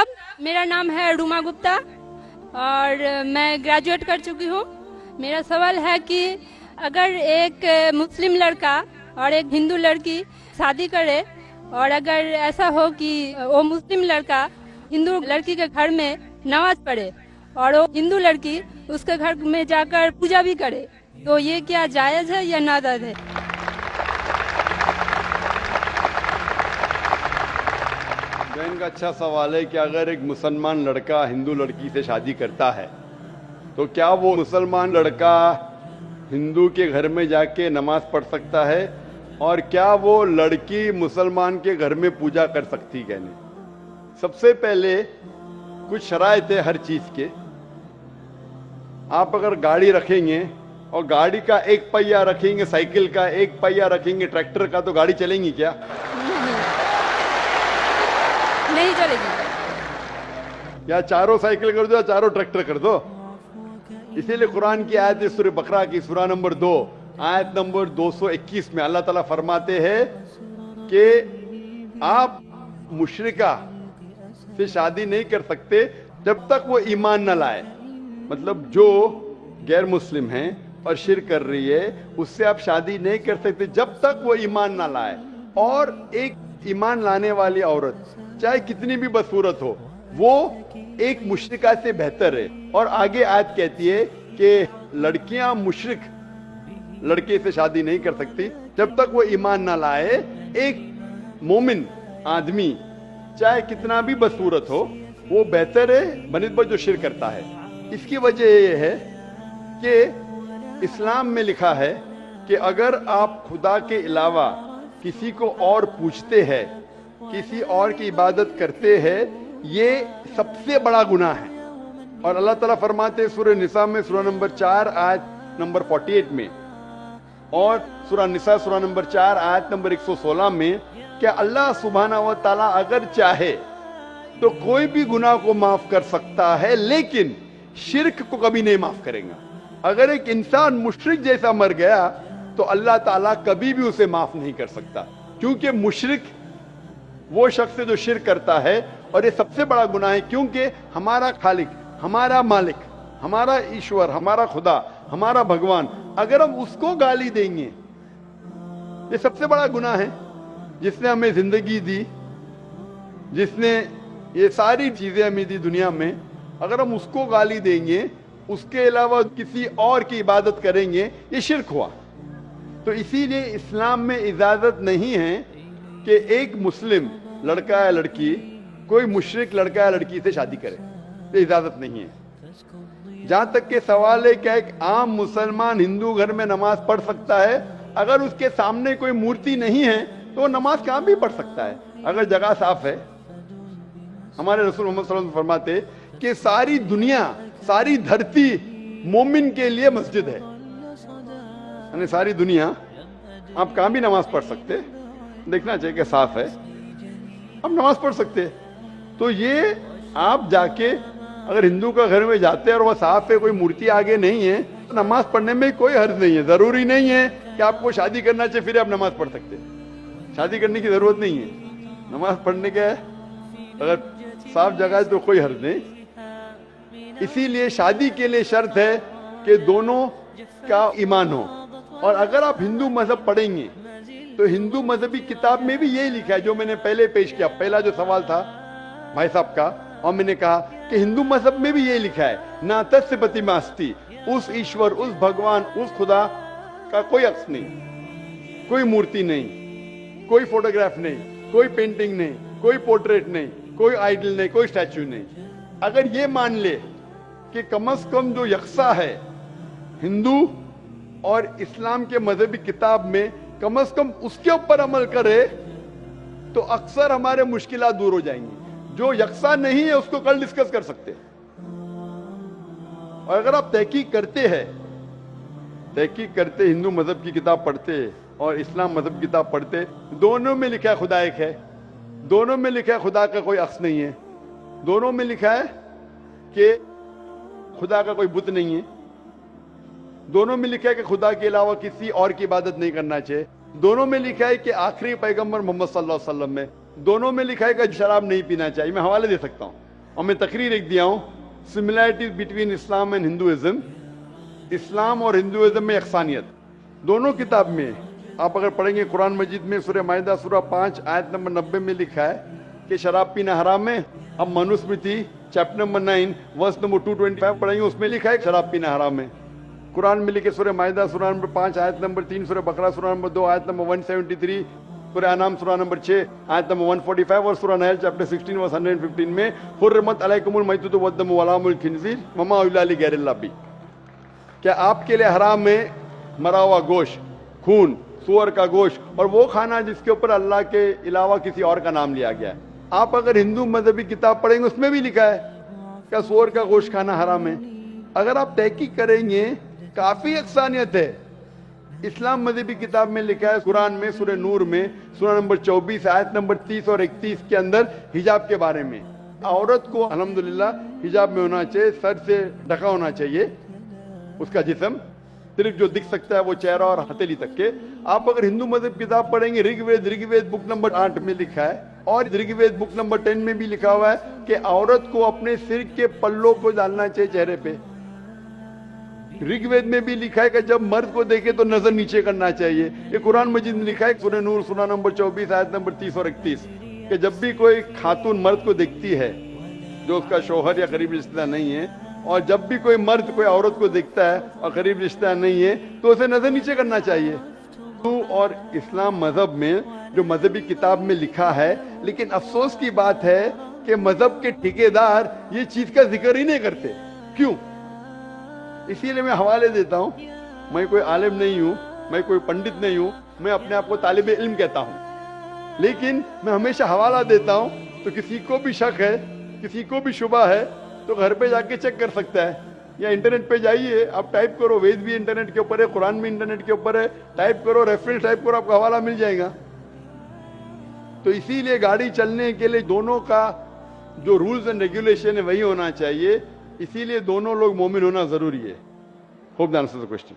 साहब, मेरा नाम है रूमा गुप्ता और मैं ग्रेजुएट कर चुकी हूँ। मेरा सवाल है कि अगर एक मुस्लिम लड़का और एक हिंदू लड़की शादी करे और अगर ऐसा हो कि वो मुस्लिम लड़का हिंदू लड़की के घर में नमाज पढ़े और वो हिंदू लड़की उसके घर में जाकर पूजा भी करे, तो ये क्या जायज़ है या नाजायज़ है? बहन का अच्छा सवाल है कि अगर एक मुसलमान लड़का हिंदू लड़की से शादी करता है तो क्या वो मुसलमान लड़का हिंदू के घर में जाके नमाज पढ़ सकता है, और क्या वो लड़की मुसलमान के घर में पूजा कर सकती है? नहीं। सबसे पहले कुछ शराइत है हर चीज के। आप अगर गाड़ी रखेंगे और गाड़ी का एक पहिया रखेंगे, साइकिल का एक पहिया रखेंगे, ट्रैक्टर का, तो गाड़ी चलेंगी क्या? नहीं चलेगी। या चारों साइकिल कर दो या चारों ट्रैक्टर कर दो। इसीलिए कुरान की आयत है सूरह बकरा की सूरा नंबर 2 आयत नंबर 221 में अल्लाह ताला फरमाते हैं कि आप मुशरिका से शादी नहीं कर सकते जब तक वो ईमान न लाए। मतलब जो गैर मुस्लिम है और शिर्क कर रही है उससे आप शादी नहीं कर सकते जब तक वो ईमान ना लाए। और एक ईमान लाने वाली औरत चाहे कितनी भी बदसूरत हो वो एक मुशरिका से बेहतर है। और आगे आयत कहती है कि लड़कियां मुशरिक लड़के से शादी नहीं कर सकती जब तक वो ईमान ना लाए। एक मोमिन आदमी चाहे कितना भी बदसूरत हो वो बेहतर है बनिस्बत जो शिर्क करता है। इसकी वजह यह है कि इस्लाम में लिखा है कि अगर आप खुदा के अलावा किसी को और पूछते हैं, किसी और की इबादत करते हैं, ये सबसे बड़ा गुनाह है। और अल्लाह ताला फरमाते हैं सूरह निसा में सूरह नंबर 4 आयत नंबर 48 में और सूरह निसा सूरह नंबर 4 आयत नंबर 116 में कि अल्लाह सुब्हाना व तआला अगर चाहे तो कोई भी गुनाह को माफ कर सकता है लेकिन शिर्क को कभी नहीं माफ करेगा। अगर एक इंसान मुशरिक जैसा मर गया तो अल्लाह ताला कभी भी उसे माफ नहीं कर सकता, क्योंकि मुशरिक वो शख्स है जो शिर्क करता है। और ये सबसे बड़ा गुनाह है क्योंकि हमारा खालिक, हमारा मालिक, हमारा ईश्वर, हमारा खुदा, हमारा भगवान, अगर हम उसको गाली देंगे, ये सबसे बड़ा गुनाह है। जिसने हमें जिंदगी दी, जिसने ये सारी चीजें हमें दी दुनिया में, अगर हम उसको गाली देंगे, उसके अलावा किसी और की इबादत करेंगे, ये शिर्क हुआ। तो इसीलिए इस्लाम में इजाजत नहीं है कि एक मुस्लिम लड़का या लड़की कोई मुशरिक लड़का या लड़की से शादी करे, ये इजाजत नहीं है। जहां तक के सवाल है क्या एक आम मुसलमान हिंदू घर में नमाज पढ़ सकता है? अगर उसके सामने कोई मूर्ति नहीं है तो वो नमाज कहां भी पढ़ सकता है अगर जगह साफ है। हमारे रसूल मोहम्मद सल्लल्लाहु अलैहि वसल्लम फरमाते कि सारी दुनिया, सारी धरती मोमिन के लिए मस्जिद है। यानी सारी दुनिया आप कहां भी नमाज पढ़ सकते, देखना चाहिए कि साफ है, आप नमाज पढ़ सकते। तो ये आप जाके अगर हिंदू का घर में जाते हैं और वह साफ है, कोई मूर्ति आगे नहीं है, तो नमाज पढ़ने में कोई हर्ज नहीं है। जरूरी नहीं है कि आपको शादी करना चाहिए फिर आप नमाज पढ़ सकते, शादी करने की जरूरत नहीं है। नमाज पढ़ने का अगर साफ जगह है तो कोई हर्ज नहीं। इसीलिए शादी के लिए शर्त है कि दोनों का ईमान हो। और अगर आप हिंदू मजहब पढ़ेंगे तो हिंदू मजहबी किताब में भी यही लिखा है जो मैंने पहले पेश किया, पहला जो सवाल था भाई साहब का, और मैंने कहा कि हिंदू मजहब में भी यही लिखा है, ना तस्पति मास्ती, उस ईश्वर, उस भगवान, उस खुदा का कोई अक्स नहीं, कोई मूर्ति नहीं, कोई फोटोग्राफ नहीं, कोई पेंटिंग नहीं, कोई पोर्ट्रेट नहीं, कोई आइडल नहीं, कोई स्टैचू नहीं। अगर ये मान ले कि कम से कम जो यकसा है हिंदू और इस्लाम के मजहबी किताब में, कम से कम उसके ऊपर अमल करे तो अक्सर हमारे मुश्किलात दूर हो जाएंगी। जो यकसा नहीं है उसको कल डिस्कस कर सकते हैं। और अगर आप तहकीक करते हिंदू मजहब की किताब पढ़ते और इस्लाम मजहब की किताब पढ़ते, दोनों में लिखा है खुदा एक है, दोनों में लिखा है खुदा का कोई अक्स नहीं है, दोनों में लिखा है कि खुदा का कोई बुत नहीं है, दोनों में लिखा है कि खुदा के अलावा किसी और की इबादत नहीं करना चाहिए, दोनों में लिखा है कि आखिरी पैगंबर मोहम्मद सल्लल्लाहु अलैहि वसल्लम में, दोनों में लिखा है कि शराब नहीं पीना चाहिए। मैं हवाले दे सकता हूँ। اور میں تقریر ایک دیا ہوں similarities between Islam and Hinduism. Islam اور ہندوازم میں یکسانیت دونوں کتاب میں. آپ اگر پڑھیں گے قرآن مجید میں سورہ مائدہ سورہ 5 آیت نمبر 90 میں لکھا ہے کہ شراب پینا حرام ہے. اب Manusmriti chapter number 9 verse number 225 پڑھیں گے, اس میں لکھا ہے شراب پینا حرام ہے. قرآن میں لکھے سورہ مائدہ سورہ نمبر 5 آیت نمبر 3, سورہ بقرہ سورہ نمبر 2 آیت نمبر 173, سورہ انعام سورہ نمبر 6 آیت نمبر 145 اور سورہ نحل چیپٹر 16 ورس 115 میں حرمت علیکم المیتۃ والدم ولحم الخنزیر وما اہل لغیر اللہ بہ. کیا آپ کے لیے حرام ہے مرا ہوا گوشت, خون, سور کا گوشت اور وہ کھانا جس کے اوپر اللہ کے علاوہ کسی اور کا نام لیا گیا ہے. آپ اگر ہندو مذہبی کتاب پڑھیں گے اس میں بھی لکھا ہے کہ سور کا گوشت کھانا حرام ہے. اگر آپ تحقیق کریں گے کافی یکسانیت ہے. اسلام مذہبی کتاب میں لکھا ہے قرآن میں سورہ نور میں سورہ نمبر 24 آیت نمبر 30 اور 31 کے اندر حجاب کے بارے میں عورت کو الحمدللہ حجاب میں ہونا چاہیے, سر سے ڈھکا ہونا چاہیے اس کا جسم, صرف جو دکھ سکتا ہے وہ چہرہ اور ہتھیلی تک کے. آپ اگر ہندو مذہب کتاب پڑھیں گے رگ وید بک نمبر 8 میں لکھا ہے اور رگ وید بک نمبر 10 میں بھی لکھا ہوا ہے کہ عورت کو اپنے سر کے پلوں کو ڈالنا چاہیے چہرے پہ. رگ وید میں بھی لکھا ہے کہ جب مرد کو دیکھے تو نظر نیچے کرنا چاہیے. یہ قرآن مجید میں لکھا ہے سورہ نور سورہ نمبر 24 آیت نمبر 30 اور 31 کہ جب بھی کوئی خاتون مرد کو دیکھتی ہے جو اس کا شوہر یا قریب رشتہ دار نہیں ہے, اور جب بھی کوئی مرد کوئی عورت کو دیکھتا ہے اور قریب رشتہ دار نہیں ہے تو اسے نظر نیچے کرنا چاہیے. اور اسلام مذہب میں جو مذہبی کتاب میں لکھا ہے, لیکن افسوس کی بات ہے کہ مذہب کے ٹھیکیدار یہ چیز کا ذکر ہی نہیں کرتے. کیوں؟ اسی لیے میں حوالے دیتا ہوں. میں کوئی عالم نہیں ہوں, میں کوئی پنڈت نہیں ہوں, میں اپنے آپ کو طالب علم کہتا ہوں, لیکن میں ہمیشہ حوالہ دیتا ہوں. تو کسی کو بھی شک ہے, کسی کو بھی شبہ ہے تو گھر پہ جا کے چیک کر سکتا ہے, یا انٹرنیٹ پہ جائیے, آپ ٹائپ کرو, وید بھی انٹرنیٹ کے اوپر ہے, قرآن بھی انٹرنیٹ کے اوپر ہے, ٹائپ کرو, ریفرنس ٹائپ کرو, آپ کو حوالہ مل جائے گا. تو اسی لیے گاڑی چلنے کے لیے دونوں کا جو رولز اینڈ ریگولیشن ہے وہی ہونا چاہیے. اسی لیے دونوں لوگ مومن ہونا ضروری ہے. Hope that answers the question.